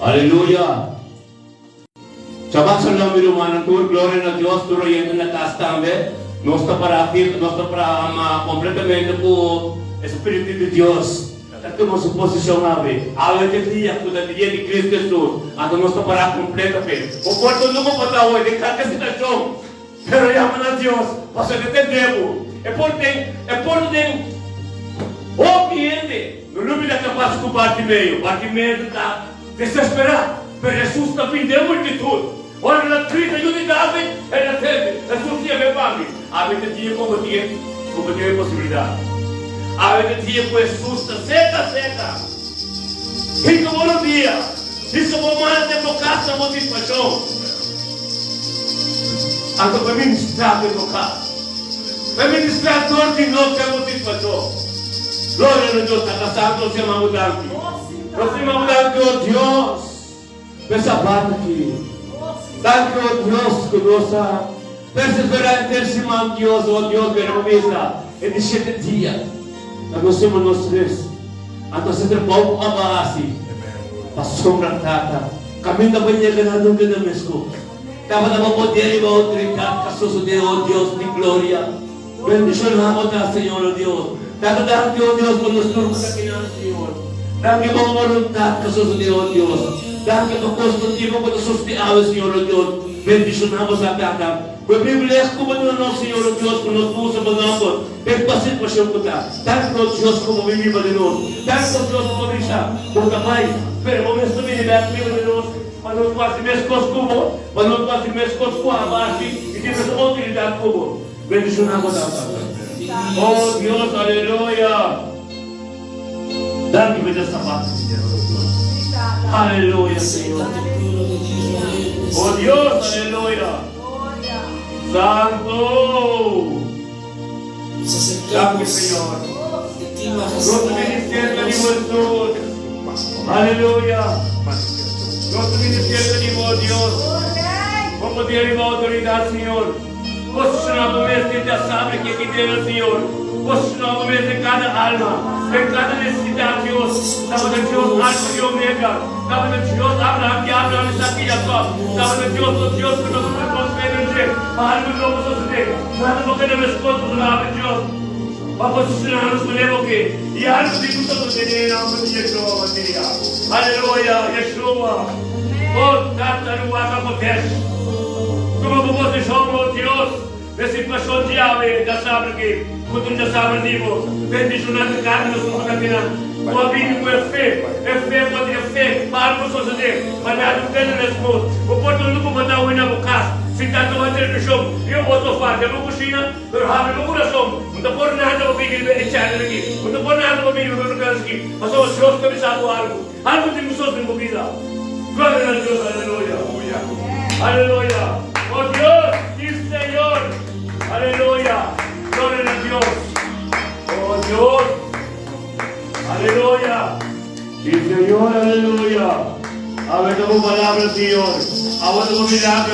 Aleluya. Shabbat shalom, mi hermano. Gloria a Dios. Tú oyendo en la casa también. No está para completamente con el Espíritu de Dios. Estamos en posición a ver. A ver que día, con el día de Cristo Jesús. Ando no está para completamente. O cuarto no puedo estar hoy de cada situación. Pero llaman a Dios. Para que te debo. É por tem o cliente. No número da capaz com o Bartimeu. Bartimeu está desesperado. Mas Jesus está pedindo multitud. Olha na triste unidade. Ela teve. Jesus tinha meu pai. A vezes tinha como tinha possibilidade. A vezes tinha com Jesus seca. E como no dia. Isso é uma maneira de tocar essa motivação. Agora para ministrar de tocar. Para ministrar todo de novo que é motivação. Glória a Deus, está casado, nós chamamos Dante. Nós chamamos Dante, oh Deus. Pensa parte aqui. Dante, oh Deus, que nós perseverar em ter cima de Deus, oh Deus, que não mesa. É de 7 dias. Nós somos nós três. Então, se tem pouco abaixo. Para sombra tata. Caminho da banheira que não tem na mesma. Estava dando poder e autoridade, caso de oh Deus de glória. Bendicionamos a Senhor, oh Deus. Dá-te dar-te, oh Deus, quando nos turcos aqui na Senhor. Dá-te uma vontade, caso de oh Deus. Dá-te uma coisa contigo, quando sustentável, Senhor, oh Deus. Bendicionamos a Tata. Foi privilégio como no Senhor, oh Deus, quando nos puso para nós. Tem paciência para ser cuidado. Dá-te, oh Deus, como vive de nós. Dá-te, oh Deus, como deixar. Porque, Pai, espera, vamos também dar viva de nós. Para nós quase mesmo como, para nós quase mesmo como a base e temos autoridade como. Bendicionamos a Tata. Oh Deus, aleluia. Dá-me essa paz. Aleluia, Senhor. Oh Deus, aleluia. Santo. Dá-me, Senhor. Nosso ministério de Jesus. Aleluia. Nosso ministério de oh Deus. Com poder e autoridade, Senhor. Posicionamos mesmo de sabe que aqui dentro, Senhor. Posicionamos mesmo em cada alma, em cada necessidade, Deus. Estava de Deus, Alfa e Ômega. Estava de Deus, Abraão, que Abraão está aqui, Jacó. Estava de Deus, oh Deus, que nós vamos ver. Para que nós vamos fazer. Nada porque não escuta lá, Deus. Para posicionar-nos no levo aqui. E algo de tudo que tem em nome de Jesus, Maria. Aleluia, Yeshua. Oh, Tataruá, acontece. Como você chama, Deus, nesse paixão de ave, já sabe que, quando já sabe, digo, bendicionado carne, nós vamos caminhar. O abismo é fé, pode é fé, para não fazer, mas nada do que não responde. O porto nunca vai dar uma boca, se está tomando televisão, eu vou fazer, eu vou cozinhar, eu vou no coração, não estou por nada para vir echar aqui, não estou por nada para vir aqui, mas o Senhor que me sabe algo de pessoas em vida. Glória a Deus, aleluia, aleluia. Oh Dios, sí Señor, aleluya, gloria a Dios, oh Dios, aleluya, sí Señor, aleluya, a ver como palabra Señor, a ver como milagro,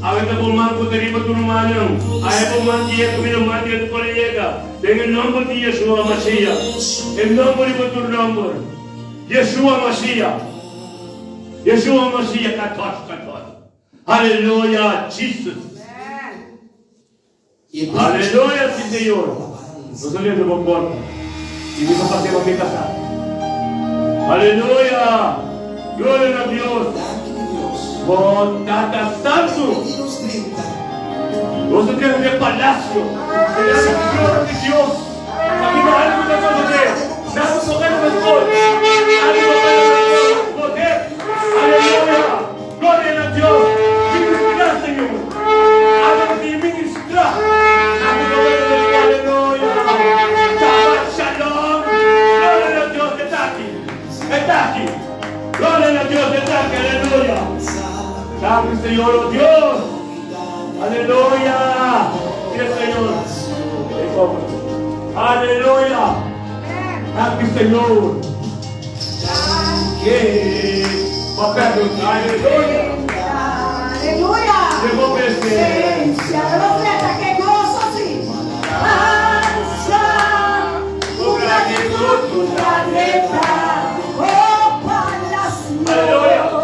a ver como manco teriba tu mano, a ver como mantia tu mira mantia tu colega, en el nombre de Yeshua Mashiach, en nombre de tu nombre, Yeshua Mashiach, Yeshua Mashiach, katosh. Aleluia, Jesus. Aleluia, sim, Senhor. Nós olhamos para a porta e vamos fazer uma meditação. Aleluia. Glória a Deus. Tata Santo. Nós queremos ver palácio. Queremos ver glória de Deus. Aqui não há nada para fazer. Nós podemos escolher. Poder. Aleluia. Glória a Deus. Senhor, água de ministrar, aleluia, shalom, glória a Deus, está aqui, glória a Deus, está aqui, aleluia, dá-me Senhor, oh Deus, aleluia, Senhor, aleluia, dá-me Senhor, aleluia. Llegó presencia. Que gozo así. Alza tu gratitud, tu grandeza. Oh, palacio. Aleluya.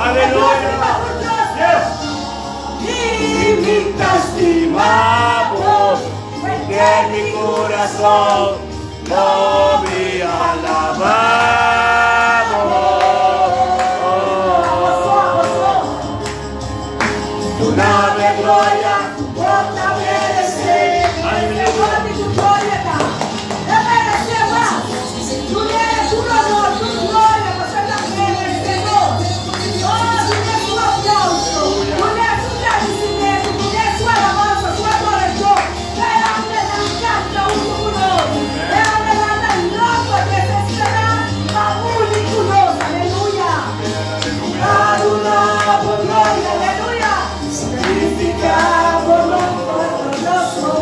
Hallelujah. Yes. Estimamos de mi corazón, lo vi alabamos. Tu nave gloria, Volta a merecer. Levante tu glória, tá? É merecer mais. Tu é tudo amor, tudo glória. Você está merecedor. Oh, tu é sua aplauso. Tu é sua agradecimento. Tu é sua alabança, sua adoração. É a melhor um conosco. É a melhor nova que será a única conosco. Aleluia. Aleluia. Glória, aleluia. Santificado nosso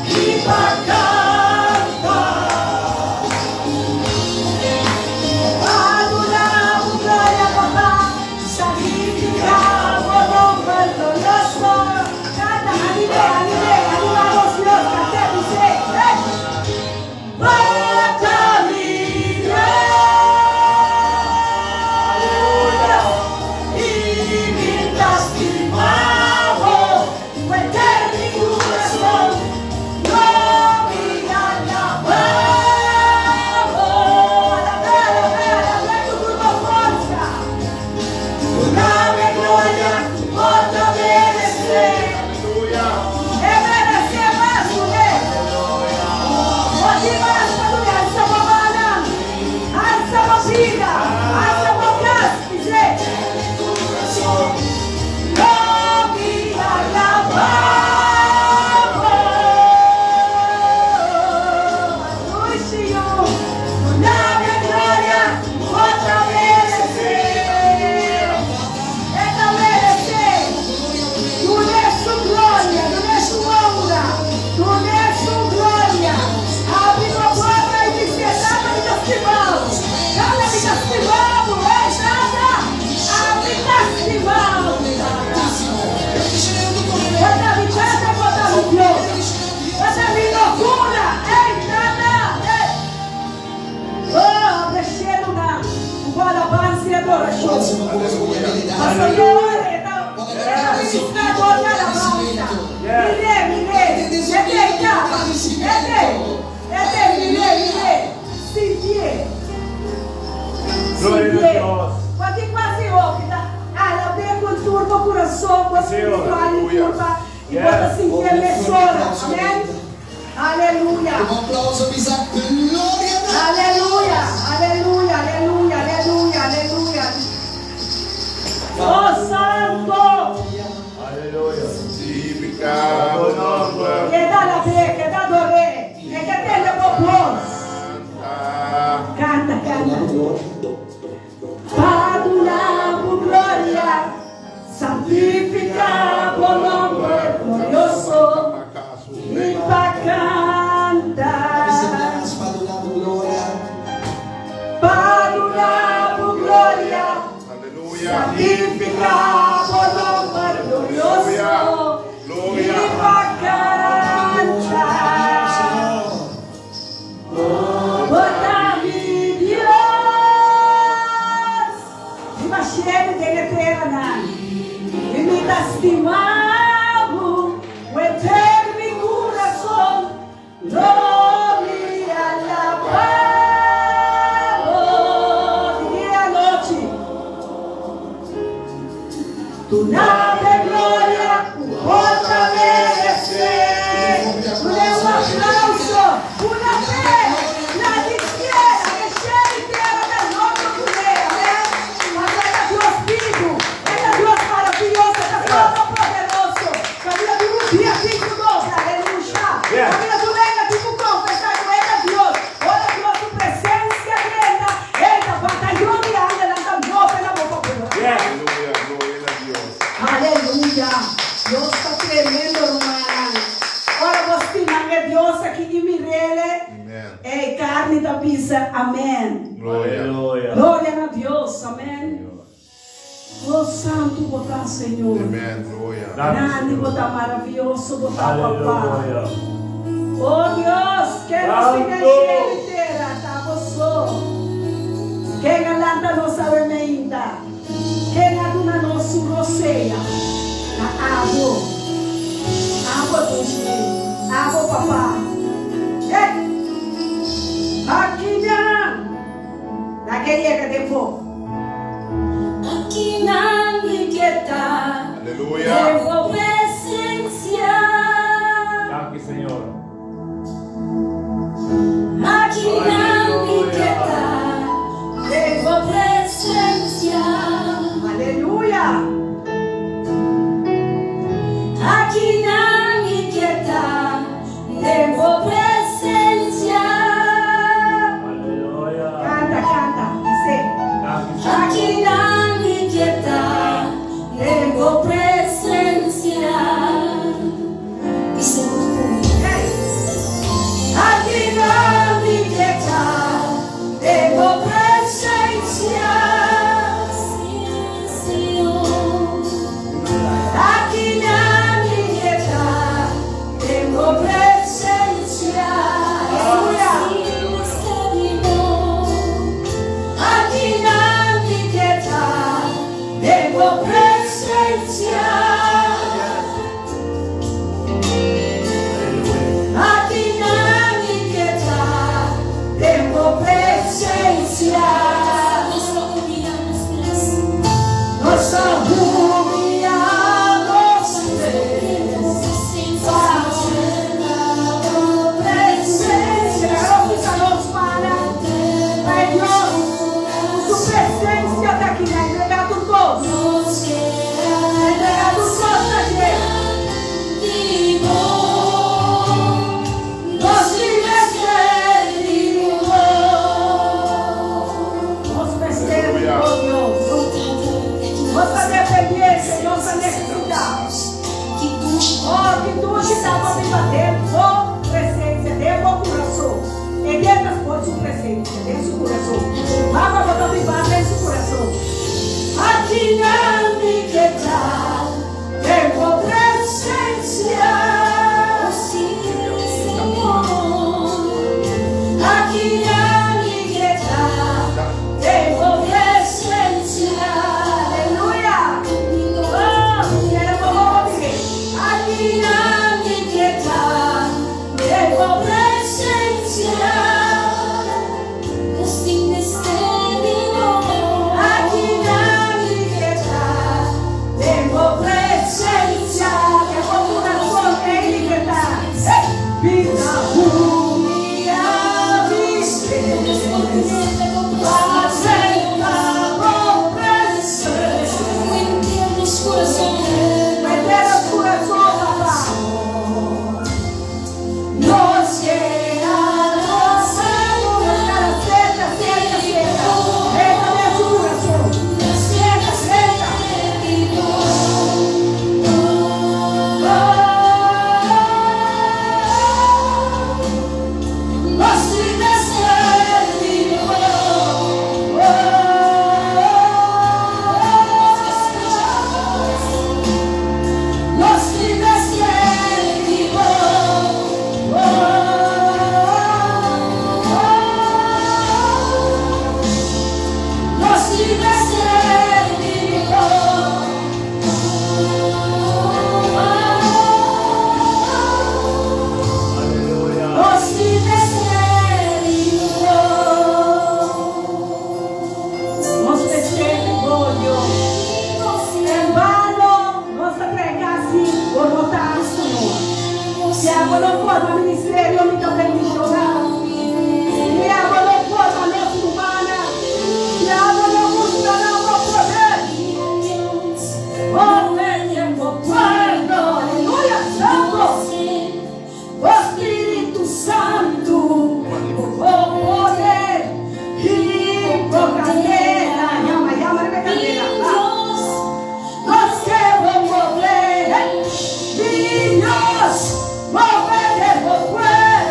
e bacana. Adoramos, glória, papá. Santificado nosso. Canta, animamos Deus, até você. Glória a Deus. Quando quase ouve, ela vem com turma, coração, com espiritual e turma, e bota assim que é emissora, amém? Aleluia. Um aplauso, Isaac. Glória a Deus. Aleluia, aleluia, aleluia, aleluia, aleluia. Oh, Santo! Aleluia. Que dá la fe, que dá doré, que tem de popos. Canta, canta. Adoramos, glória, santificado o nome glorioso e bacana. Padulado, glória. Padulado, glória, santificado o nome glorioso e bacana. Bota-me Deus, imagine dele eterna, e me lastimado, o eterno coração, não me alabado, dia e noite, tu nada é glória, bota merecer, tu é um aplauso, uma fé, na esquerda, encher inteira da nossa mulher, né? Mas é Deus vivo, é Deus maravilhoso, é Deus poderoso, família do dia fico novo, aleluia, família do lega fico confessar com ele Deus, olha Deus tu presença grande, ele batalhou e anda lá também pela boca pura. Aleluia, Deus está tremendo, irmã. Ora você não é Deus aqui em Mirele. É carne da pizza, amém. Aleluia. Glória a Deus, amém. Oh santo, botar Senhor. Grande, botar maravilhoso, botar papá. Aleluia. Oh Deus, quem nos enche inteira, tá você. Quem alanta nossa ferramenta. Quem Amo papá. Aqui não. Naquele é que depois. Aqui não me queda. Aleluia. Tengo presencia. Danke, Senhor. Aqui não me queda. Tengo presencia. Aleluia. Aqui não me queda. Tengo presencia. Aleluia. Canta, canta. Danke, Senhor. Aqui não me queda. Tengo presencia. E segundo comigo. Aqui não me queda. Tengo presencia. Sim, Senhor. Aqui não me queda. Tengo presencia. Aleluia. Aqui não me queda. Tengo presencia. Aqui não me queda. Tengo presencia. Nós arrumiamos presencia. Fica-nos para Deus. Su presencia está aqui, né? Entregar tudo todos. Entregar tudo todos a gente. Nós recebemos. Nós recebemos, Deus. Nossa dependência, nossa necessidade. Oh, que tu estava me batendo com presença dentro do coração. E dentro das sua presença, dentro do coração. Vamos botar me bater dentro do coração. Aqui não me queda, tenho presença. Aqui não me queda, tenho presença. Aleluia. Oh, quero ouvir. Aqui não me queda, tenho presença. Aqui não me queda, tenho presença. Que o coração tem liberdade. Vida ruimia, mover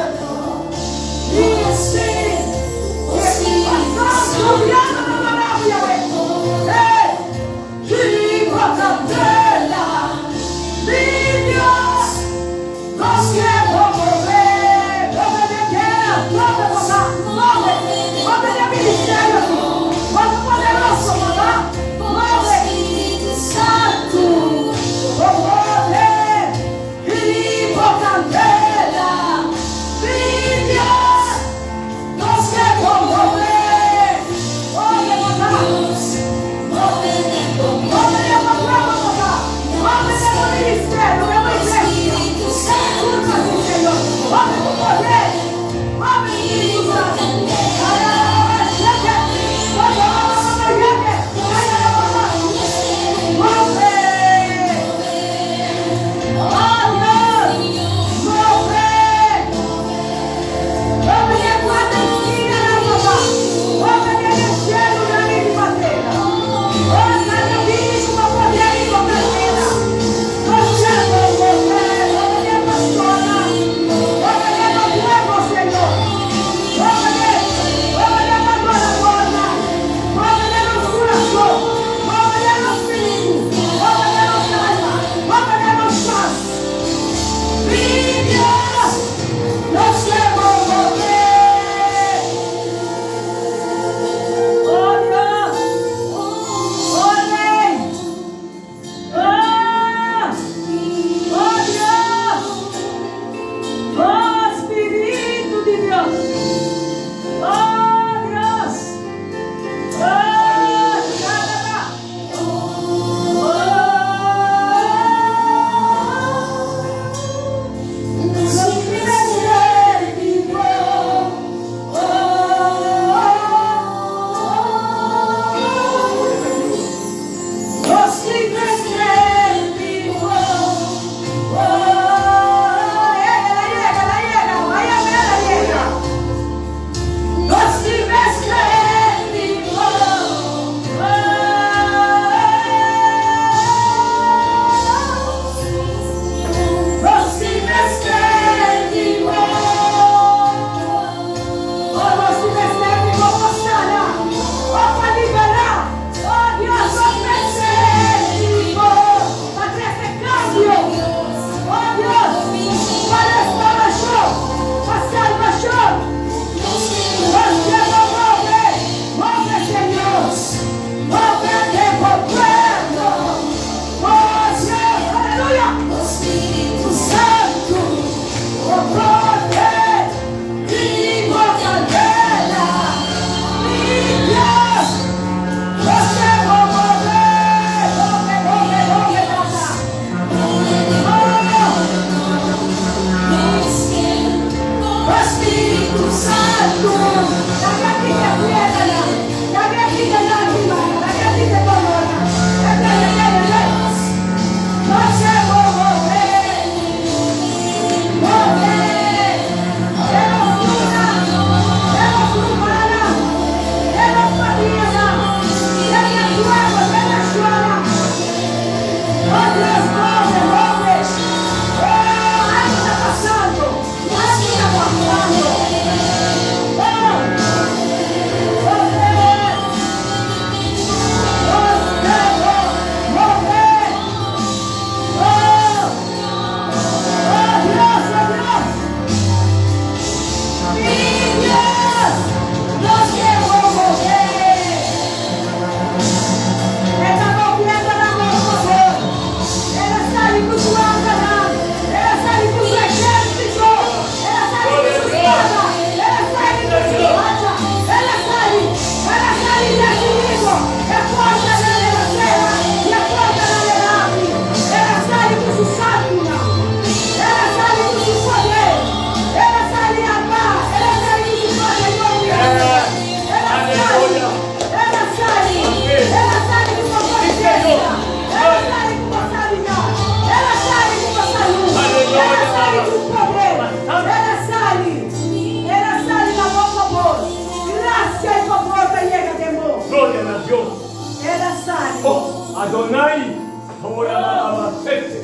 Oh, Adonai, ora mamacete.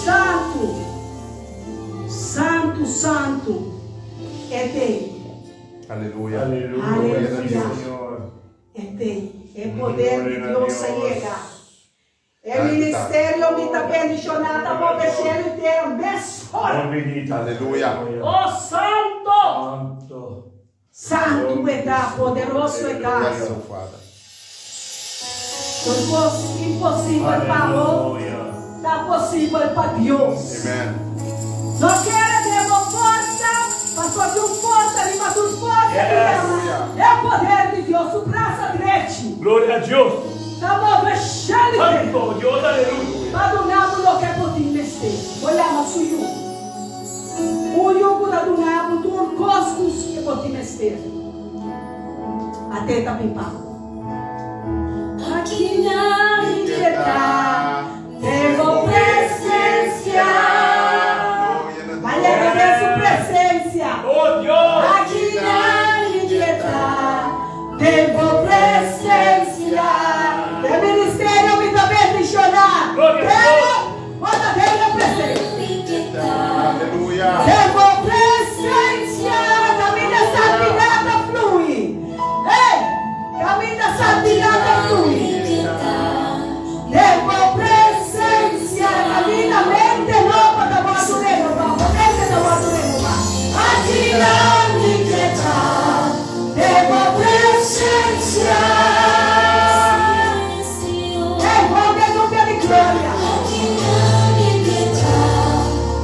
Santo, Santo, Santo é Deus. Aleluia. Aleluia, Aleluia. Senhor. É Deus. É poder de Deus se llega. É Aleluia. ministério me está bendicionado, vou deixar inteiro abençoado. Oh, benito. Aleluia. Oh Santo, Santo. Santo é Deus, poderoso é Aleluia, Deus. seu Father. Foi impossível para o Aleluia. está possível para Deus. Amen. Não queremos força, mas só que força ali, mas tu força Yes. é o poder de Deus, o braço direito. Glória a Deus. Estamos fechando. Santo Deus, aleluia. Mas o nabo não quer poder mexer. Olhamos o yugo. O yugo da do nabo, do cosmos que pode mexer. Até tá pimpado. Aqui na inquieta, tenho presença. Vai levar sua presença. Oh, Deus. Aqui na inquieta, tenho presença. É ministério me também missionar. Glória a Deus. Bota bem na presença. Aleluia. Tenho presença. Caminha santidade flui. Ei, caminha santidade flui. Tenho presença. Caminha mente nova da Madurema. Mente da Madurema. Aqui na inquieta, tenho presença. Ei, qual é o nome de glória?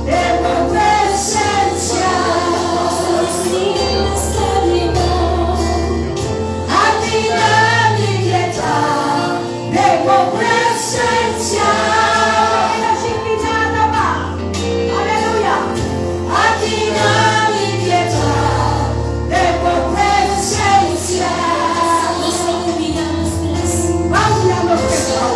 Tenho presença. Aqui na inquieta, tenho presença. Aleluia. Aqui na inquieta, tenho presença. Vamos lá, meu pessoal.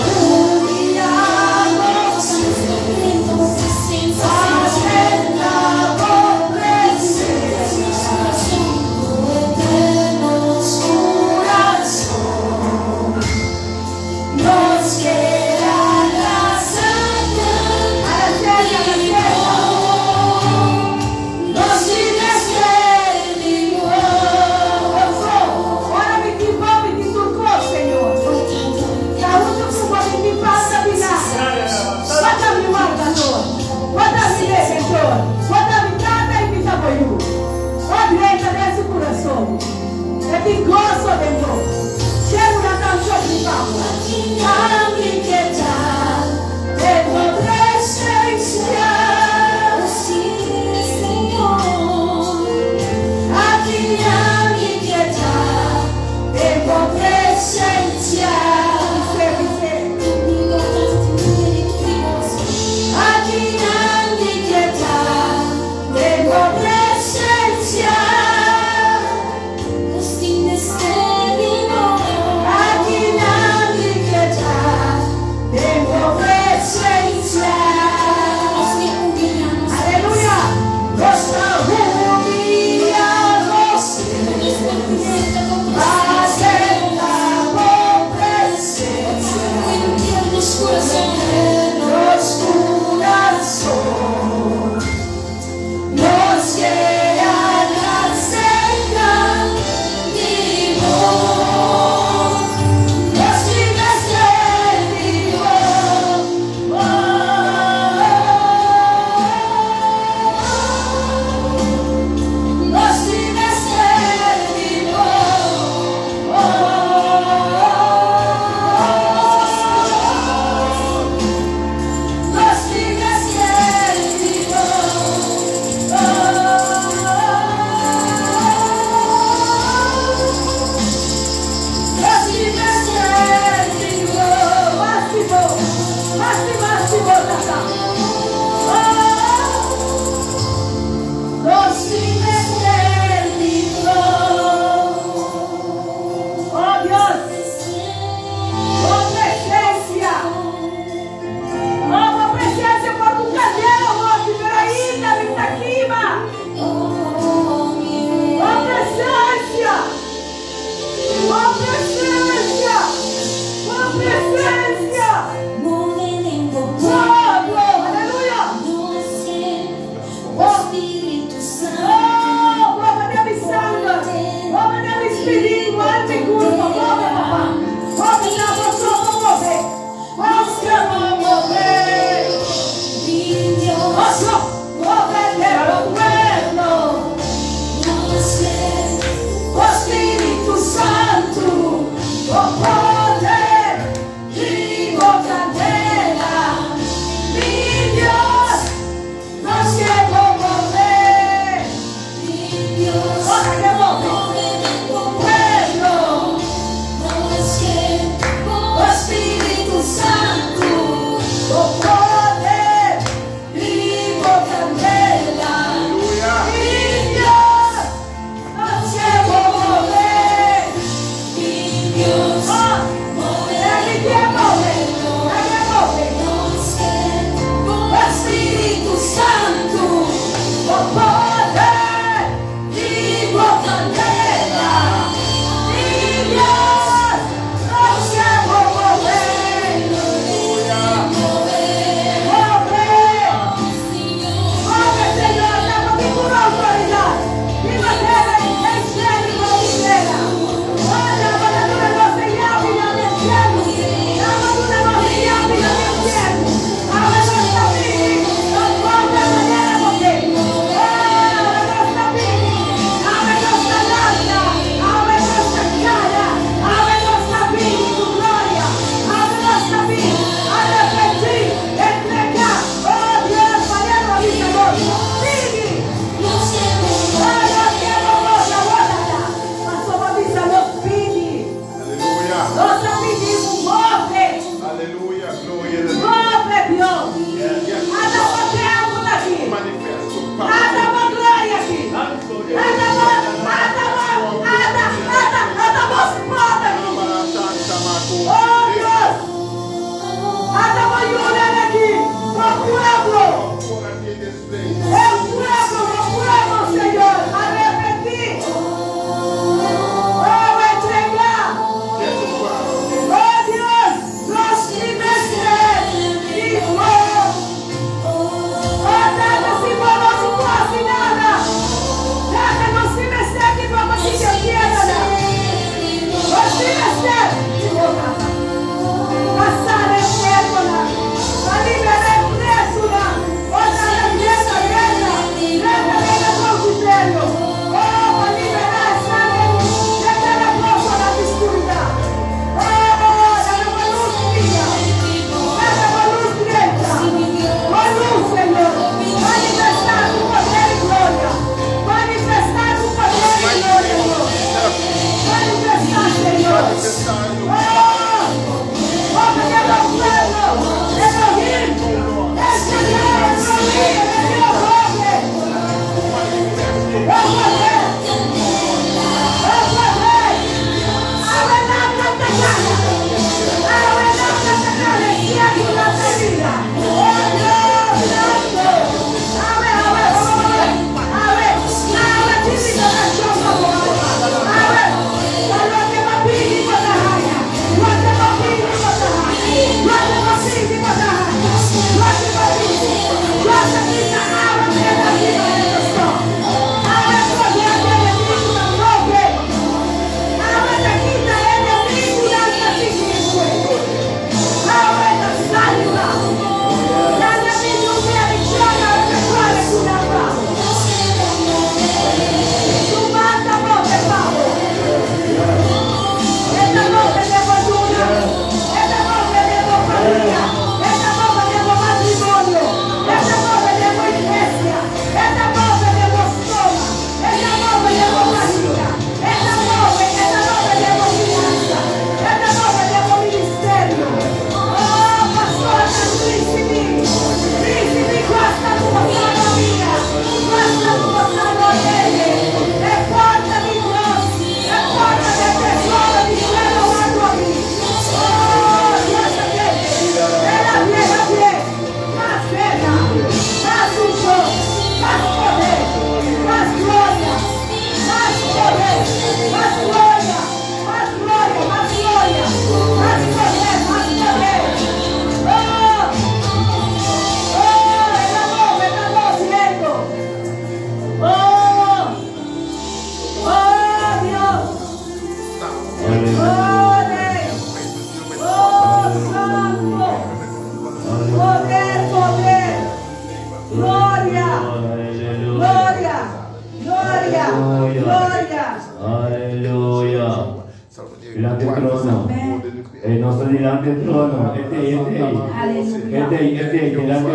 del trono, delante del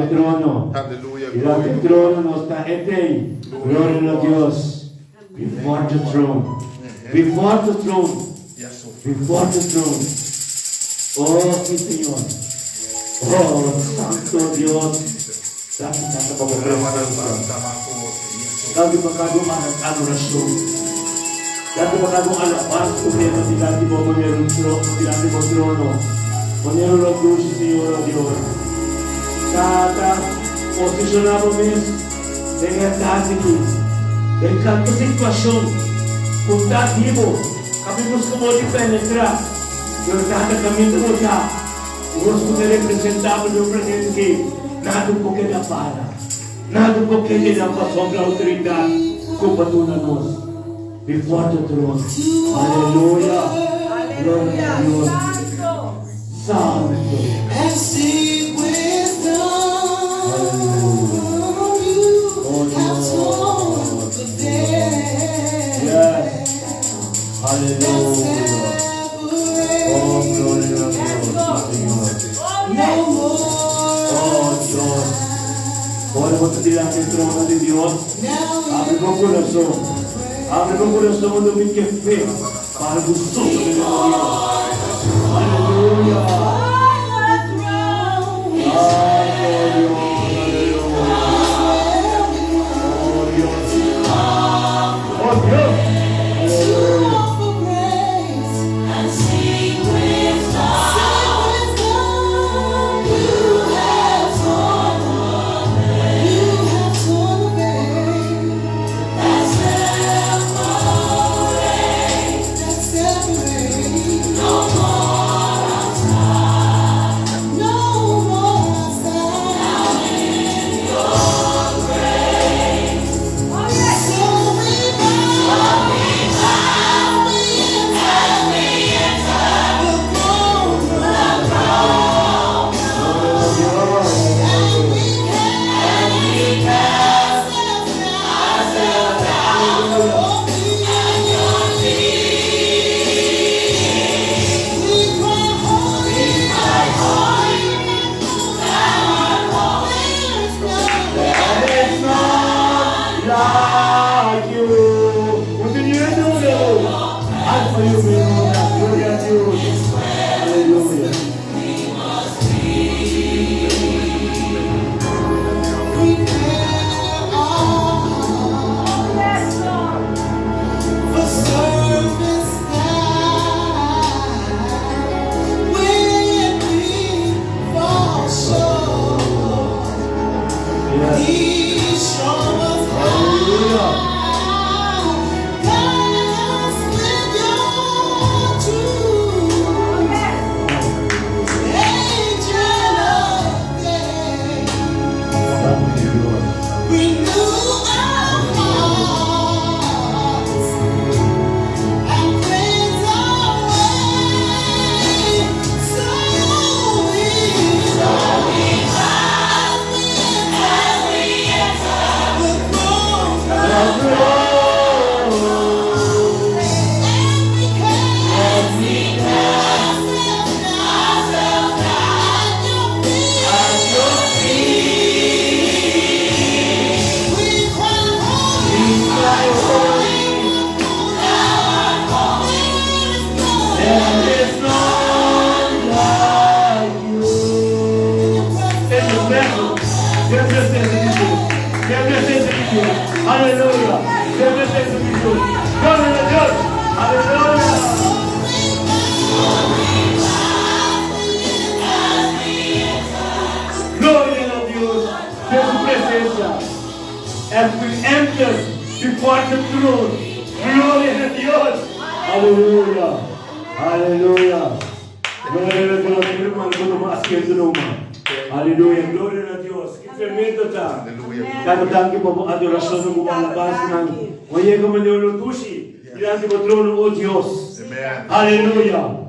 trono. Aleluya. Delante del trono no está gloria a Dios. Before the throne. Before the throne. Yes, oh. Before the throne. Oh, sí, Señor. Oh, Santo Dios. Dami nasa pagkakas. Dami magkagong adorasyon. Dami magkagong alapas. Kaya dilati mo meron dilati mo trono. Meron ang Diyos, Señor, Dios. Cada posicionamos de verdade em cada situação, contativo, kami gusto mo di penetrar, yung cada kami mudar, gusto de representar o presente que nada po que na para, nada po que na pasobra autoridade, compatuna nos, before the throne, aleluia, glória a Deus, santo, And seek wisdom. Hallelujah. Oh, glory to God, Señor. Oh, Dios. Podemos delante del trono de Dios. Abre tu corazón. Abre tu corazón de mi fe para el gusto de Dios. Aleluya. Oh, Dios. Aleluya. Gloria a Dios. Aleluya. Gloria a Dios de su presencia. As we enter before the throne. Gloria a Dios. Aleluya. Aleluya. Gloria a Dios. Hermano, cuando más que el Roma. Aleluya. Gloria a Dios. Que tremendo está. Cada tanto como adoração no lugar não. Oye como Deus tushi diante do trono, oh Deus. Aleluia.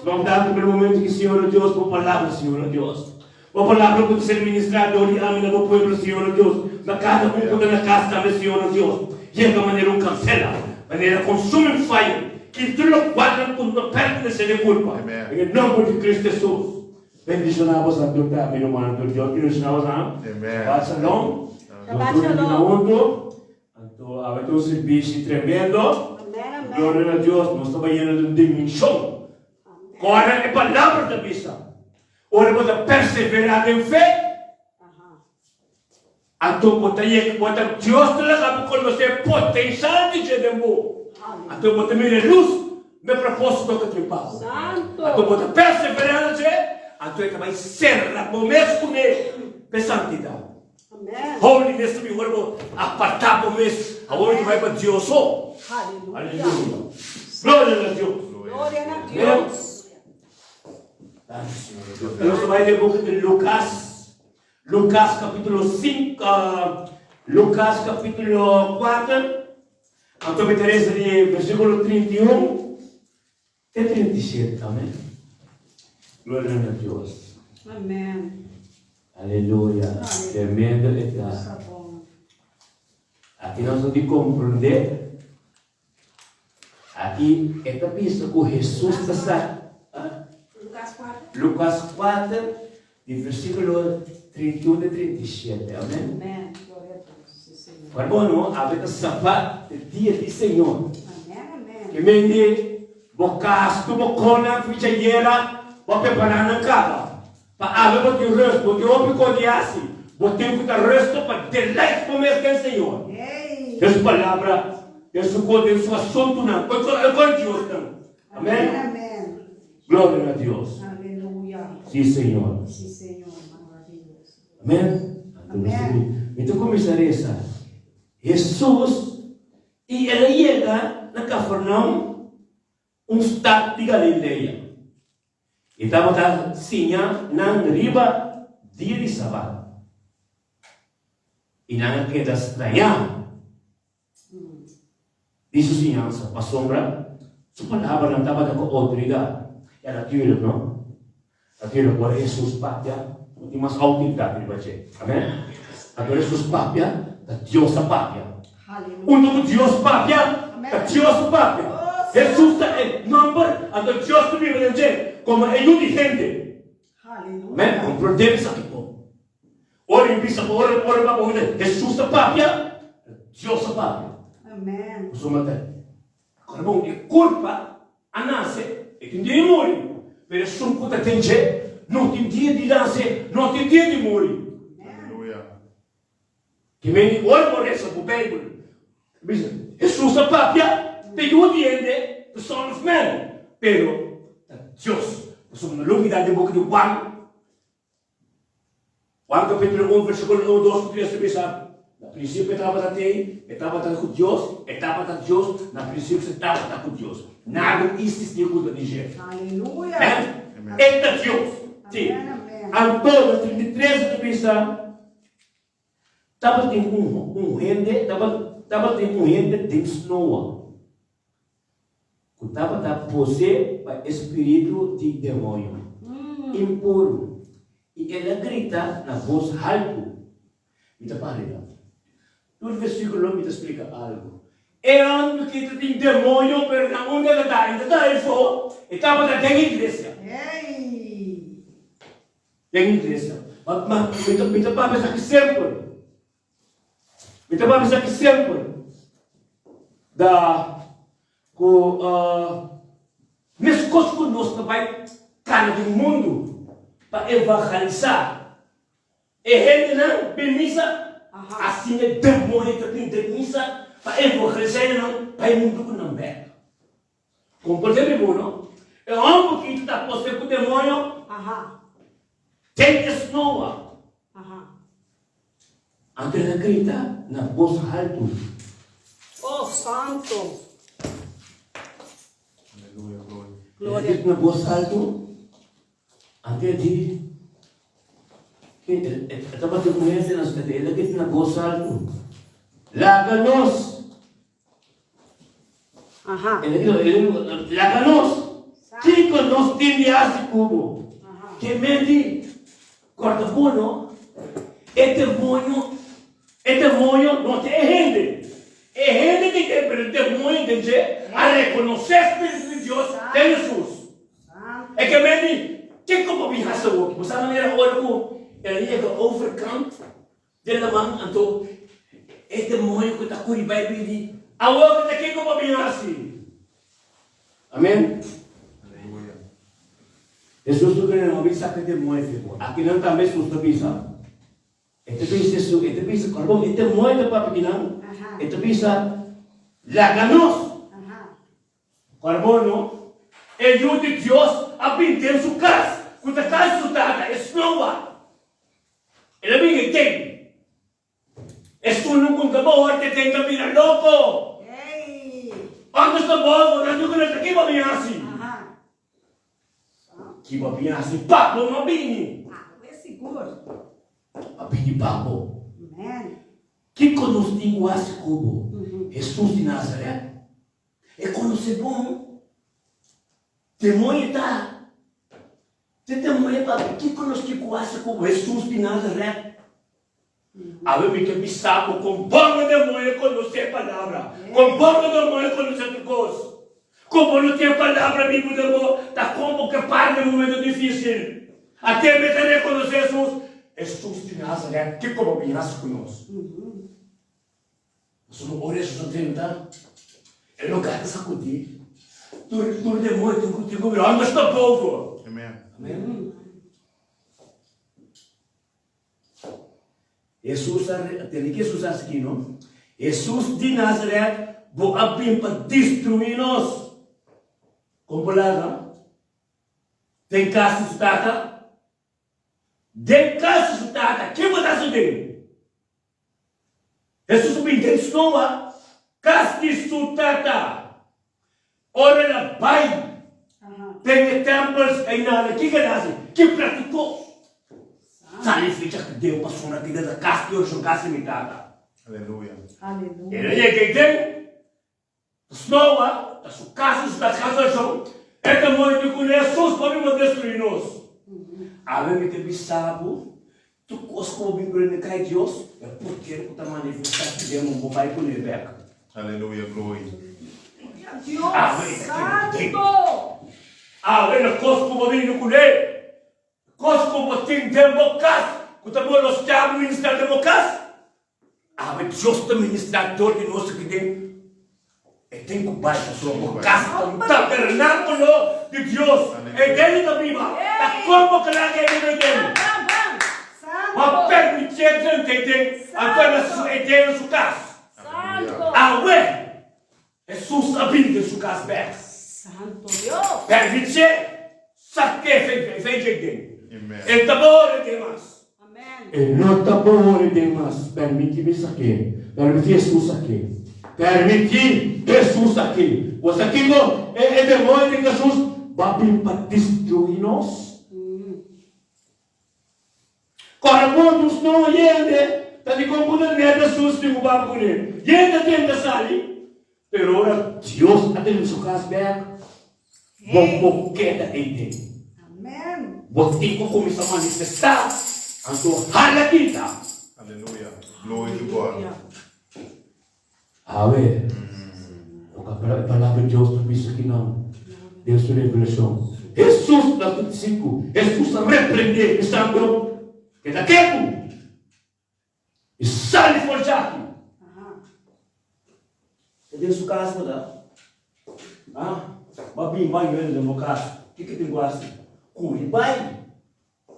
Vamos dar pelo momento que Senhor Deus por palavra, Senhor Deus. Por palavra pode ser ministrado ali a mim no povo, Senhor Deus. Na casa com na casa também, Senhor Deus. E é que maneira cancela, maneira consome fire. Capítulo 4, punto pertenece de culpa. Amen. En el nombre de Cristo Jesús. Bendicionamos a Dios también, hermano. Dios que nos Amen. Shabbat Shalom. Shabbat Dios Shalom. Então, a ver um serviço tremendo. Amém, amém. Glória a Deus. Nós estamos indo de uma dimensão. Agora é a palavra da missa. Ora, vamos perseverar em fé. Então, bota Deus traga com você potencial de Jedembo. Então, bota minha luz, meu propósito que te passa. Santo. Então, bota perseverança. Então, é que vai ser a promessa com ele. Santidade. Amém. Holiness me vou apartar por mês. Aonde vai para Deus? Aleluia. Aleluia. Glória a Deus. Glória a Deus. Nós vamos ler o book de Lucas. Lucas capítulo 5. Lucas capítulo 4. Então me interessa de versículo 31 e 37. Amém. Glória a Deus. Amém. Aleluia. Tremendo é Tá bom. aqui nós temos que compreender. Aqui é a pista que Jesus está. Lucas 4. Lucas 4, de versículo 31 e 37. Amém? Amém. Glória a Deus. Sim, Senhor. Carbono, a ver sapato do dia do Senhor. Amém, Que amém. mende, bocas, tu bocona, fichayeira, o preparar na cava. Para haver o resto, o que eu picodiasse, botei o resto para deleite para o mês do Senhor. Ei. Essa palavra, esse código, esse assunto não. É com Deus não. Amém? Amém. Glória a Deus. Aleluia. Sim, Senhor. Sim, Senhor. Maravilhoso. Amém? Amém. Então começaria essa. Jesus, e ele chega na Cafarnaum, estado de Galileia. E estava assim, na riba dia de sábado. E não queda estranha. Isso sim, para sombra, sua palavra não estava com autoridade. Era aquilo, não? Aquilo, agora Jesus papia, não tem mais autoridade, ele vai dizer. Amém? Agora Jesus papia, da Deus papia. Aleluia. Deus papia, da Deus papia. Jesus é number, and Deus também vai dizer, como é um de gente. Aleluia. Amém? Compreendemos aqui, pô. Ora, em vista, ora, para ouvir, Jesus papia, Deus papia. Amém. Agora, bom, é culpa, a nasce, e tem dia de morrer. Mas se não tem atender, não tem dia de nascer, não tem dia de morrer. Aleluia. Que me ora por essa por Bíblia. Jesus a papia, tem o diente, the Son of Man. Pero, Deus, somos na longa de boca de Juan. Juan capítulo 1, versículo 1, 2, 3, você sabe. No princípio estava com Deus, na princípio estava com Deus. Nada existia com Deus. Aleluia. Amém? É Deus. Sim. Amém. Então, no 33 de pensa, estava tem um rende de Noa. Que estava possuído por espírito de demônio. Impuro. E ela grita na voz alta. Me dá para no versículo me explica algo. É onde que tem demônio, mas na onde ela está? Ainda estava na igreja. Ei. Tem igreja. Mas me dá para pensar que sempre. Me dá para pensar que sempre. Nesse coisa que nós vai cara do mundo para evangelizar. E ele não permissa. Assim é demônio que tem demissa para evangelizar não para o mundo que não vê. Compreende bom, não? É algo que está possuído com o demônio. Tem esse Noa. Ante ela grita na voz alta. Oh, santo. Aleluia, glória. Ela grita na voz alta. Ante ela estava te conhecendo nas cadeiras, que na voz alta. Laga-nos. Ele laga-nos. Que nós temos de cubo. Que mente corta bono. É demônio não tem rende. É gente que tem el demonio de Dios a reconocer el Espíritu de Dios de Jesús. É que mesmo, que como vi essa hoje? Você maneira agora com ele é o overcome de la mão, então é demônio que está com o Bíblia. A outra que como vi assim. Amém. Aleluia. Jesus não bisa que demônio. Aqui não também susto bisa. Ito bisa kalau ito mo ito pa pikinan. Ito bisa laganos. Kalau no, eu de Deus a pintar sua casa. Quando a casa sutada é snova. Ele vem que é suno com cabo que tem que virar louco. Quando está bom, não digo que aqui vai vir assim. Que vai vir assim, Pablo não vem. É seguro. Abini Pablo. Amém. Que conosco linguasse como Jesus de Nazaré. É conhecer bom. Demônio tá. Demônio tá. Que conosco linguasse como Jesus de Nazaré. A ver que me sabe com bom demônio conhecer a palavra. Com bom demônio conhecer a coisa. Como não tem a palavra Bíblia de amor, tá como que para no momento difícil. Até me ter reconhecer Jesus. Jesus de Nazaré, que como vinhasse conosco. Se não ora Jesus tenta, ele não quer sacudir. Tu demônio, tu comigo, mas está povo. Amém. Amém. Jesus, tem que Jesus aqui, não? Jesus de Nazaré, vou abrir para destruir nós. Como palavra, tem casa de sustata. Den casa sustata, que mudança tem? Jesus bem snowa, casa de sustata. Ora na pai, tem templos em nada, que assim, que praticou. Sabe fica que Deus passou na vida da casa que hoje são casa limitada. Aleluia. Aleluia. Ele é que tem snowa, a sua casa da casa são, é tamanho de conhecer Jesus para me destruir nós. A ver que te bisabo, tu cosco bíblia de cai Deus, é porque ele está manifestando que Deus não vai com ele beca. Aleluia. Glória. Deus Santo. A ver cosco bíblia com ele, cosco tem democracia, que também nós temos ministrar democracia. A ver Deus está ministrador de nós que tem. E tem que baixar sua casa, um tabernáculo de Deus. É dele da Bíblia. Está como que lá que ele dele. Mas permitir que tem apenas é dele na sua casa. Ah, ué. Jesus abriu sua casa aberta. Santo Deus. Permitir, sabe que fez dele. Amém. Ele está bom demais. Amém. Ele não está bom demais. Permite-me isso aqui. Permite Jesus aqui. Permitir Jesus aqui. Você aqui é demônio de Jesus. Vai vir para destruir nós. Quando nós não entendemos, está de como não é Jesus que vai por ele. Ainda tenta sair. Mas ora, Deus até no seu caso, vou queda em Deus. Amém. Vou ter que começar a manifestar. Então, hala kita. Aleluia. Glória a Deus. A ver, a palavra de Deus para isso aqui não. Deus te revelação. Jesus na 25, Jesus repreender, estando que está quieto. E sai forjado. Cadê sua casa, tá? Mas bem, vai ver democracia. O que tem quase? Curi, vai.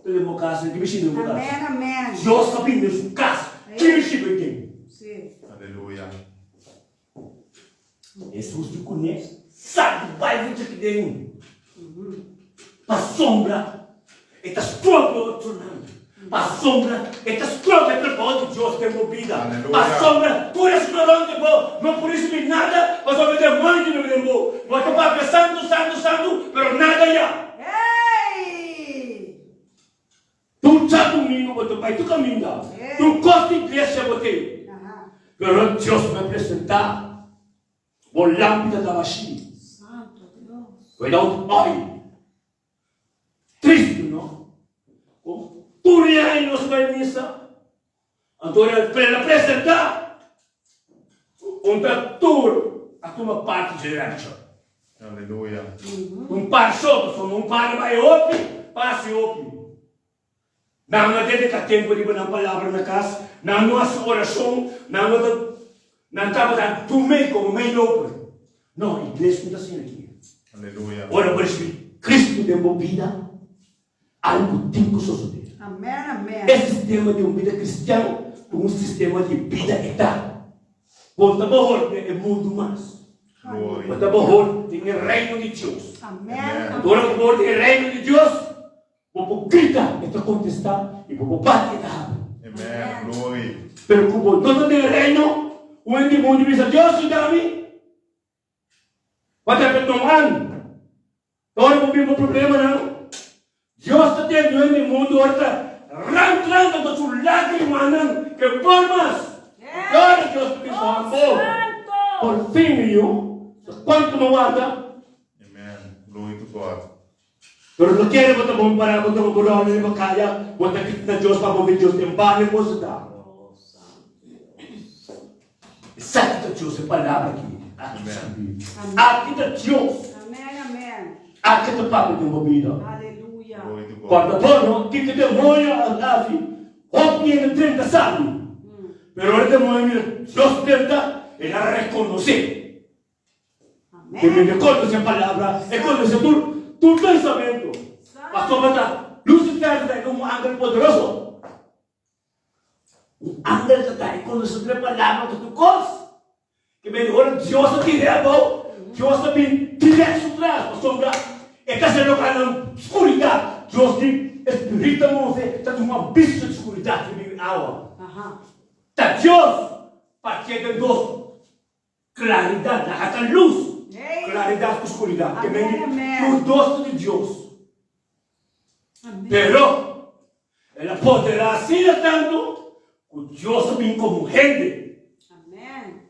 Democracia, que mexer democracia. Amém, amém. Deus está bem, sua casa. Que mexer tem? Sim. Aleluia. Jesus te conhece, sabe, vai vir aqui dentro. Para a sombra, está tornando. Para a sombra, está tornando de Deus tem vida. Para a sombra, por isso não por isso nem nada, mas só me deu muito no meu irmão. Mas tu vai santo, mas nada já. Ei! Tu já domingo, mas tu vai tu caminha. Tu gosta de igreja, você. Mas Deus me apresentar. O lâmpada da baixinha. Santo Deus. Without oil. Triste, não? Tu reais nos vai missa. Então, para apresentar tudo a tua parte direita. Aleluia. Par solto, só par vai opi, passe opi. Não dedica tempo de botar palavra na casa, não nossa oração, não estava dando tu meio como meio open. Não, a igreja não está assim aqui. Aleluia. Ora, por isso, Cristo deu vida, algo tem que suceder. Amém, amém. Esse sistema de vida cristão é um sistema de vida eterna. Quando morre, é mundo mais. Glória. Quando morre, tem o reino de Deus. Amém. Agora, quando morre o reino de Deus, vou gritar, e contestar, e vou bater na água. Amen. Glória. Pero como não tem reino, o mundo diz, Deus te dá me. Pode haver tomando. Agora não tem problema não. Deus te tem no mundo, agora arrancando da sua lágrima, não, que formas. Agora Deus te diz, amor. Por fim, eu, quanto não anda, Amen. Glory to God. pero não quero botar bom para botar bom para olhar para calha, botar que na Deus para mover Deus tem vale posso dar. Sabe que Deus é palavra aqui. Aqui está Deus. Amém, amém. Aqui está papo de movida. Aleluia. Glory to God. Quando bom, que demônio ali, o 30 sabe. Pero o demônio Deus tenta ele reconhecer. Amém. Que me reconhece a palavra, reconhece tu pensamento. Pastor Bata, Lucifer é como um ángel poderoso. Um ángel que está reconhecendo a palavra que tu gosta. Que vem agora, Deus te leva, Deus te vem direto atrás, pastor Bata. É que você não está na escuridão. Deus diz, Espírito você está numa bicha de escuridão que vive a água. Está Deus, parte de Deus. Claridade, a luz. Claridade com escuridão. Que vem por doce de Deus. Pero, ela poderá assim tanto, que Deus vem como gente. Amém.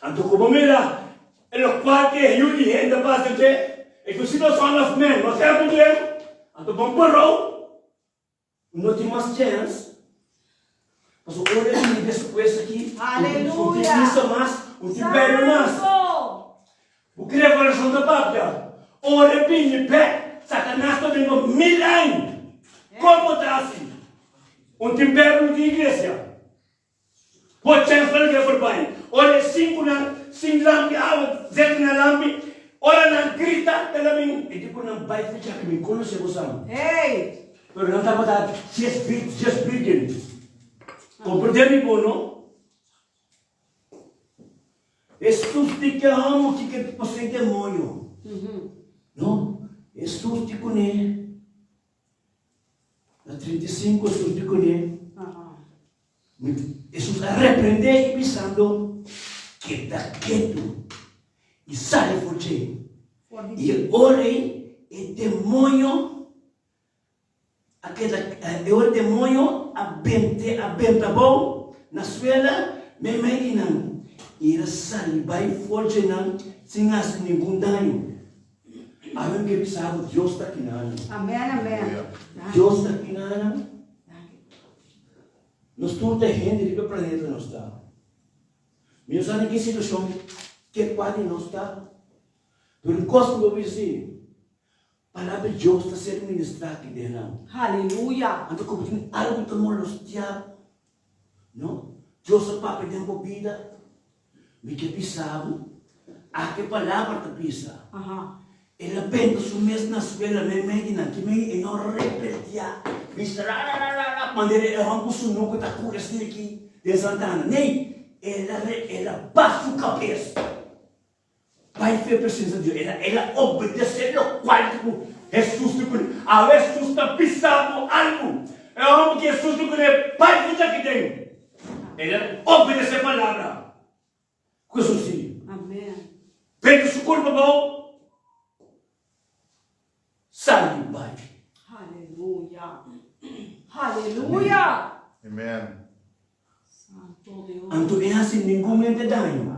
Então, como mira, ele qual que é o de gente bastante, e que se nós somos men, nós temos problema. Então, vamos para não tem mais chance. Mas o olho é depois aqui. Aleluia. Não tem isso mais, não tem pé mais. O que é a oração da Bíblia? Ora bem de pé, Satanás também com 1000 anos. Como está assim? Um tempero de igreja. Pode ser para que for bem. Olha 5 lampi, água, 0 na lampi. Olha na grita, ela vem. E tipo não vai fechar que me conhece você. Ei. Pero não está para just begin. Compreende bom, não? Jesus te que amo que possui demônio. Não? Jesus te conhece. Na 35, Jesus te conhece. Jesus repreende e pensando que está quieto e sai fugir. E orei e demônio, o demônio abenta bom na suela, me imagina. E ele sai, vai fugir sem fazer nenhum dano. Aí que sabe, Deus está aqui. Amém, amém. Deus está aqui. Nós todos gente de que planeta nós está. Meus amigos, que situação que pode nós estar. Por enquanto eu dizer, a palavra de Deus está sendo ministrada aqui dentro. Aleluia. Então, como tem algo que nós temos, não? Deus está para pedir uma vida. Me que pisava, a que palavra que pisa. Ela pensa o mesmo na sua me imagina que me não repetia. Mistra maneira eu vamos suno que tá cura assim aqui de Santana. Nem ela baixa a cabeça. Vai ver presença de Deus. Ela obedece no qual Jesus te conhece. A vez tu está pisando algo. É algo que Jesus te conhece. Pai que aqui dentro. Ela obedece a palavra. Jesus sim. Amém. Pede sua culpa bom. Sai, Pai. Aleluia. Aleluia. Amen. Santo Deus. Então é assim, nenhum mente dano.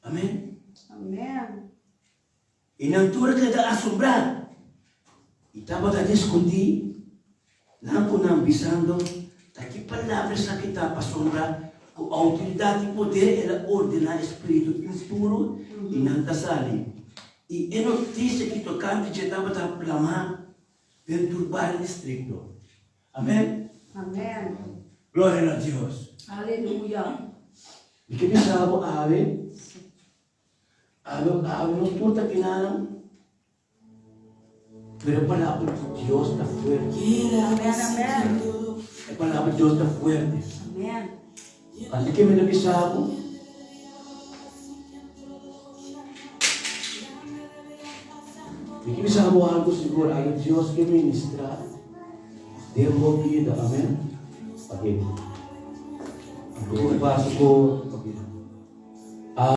Amém. Amém. E na altura que está assombrado. E estava a discutir. Não com não pisando. Daqui palavras que está para assombrar. Ku autoridade e poder ela ordena espírito impuro e não tá sali. E é notícia que tocante de estava a plamar perturbar o distrito. Amém? Amém. Glória a Deus. Aleluia. E que pensava ave não tudo que não. Pero a palavra de Deus está forte. Amém, amém. A palavra de Deus está forte. Amém. Assim que me pensava, e que pensava algo seguro, aí Deus que ministrar, deu vida, amém? Ok. Eu passo por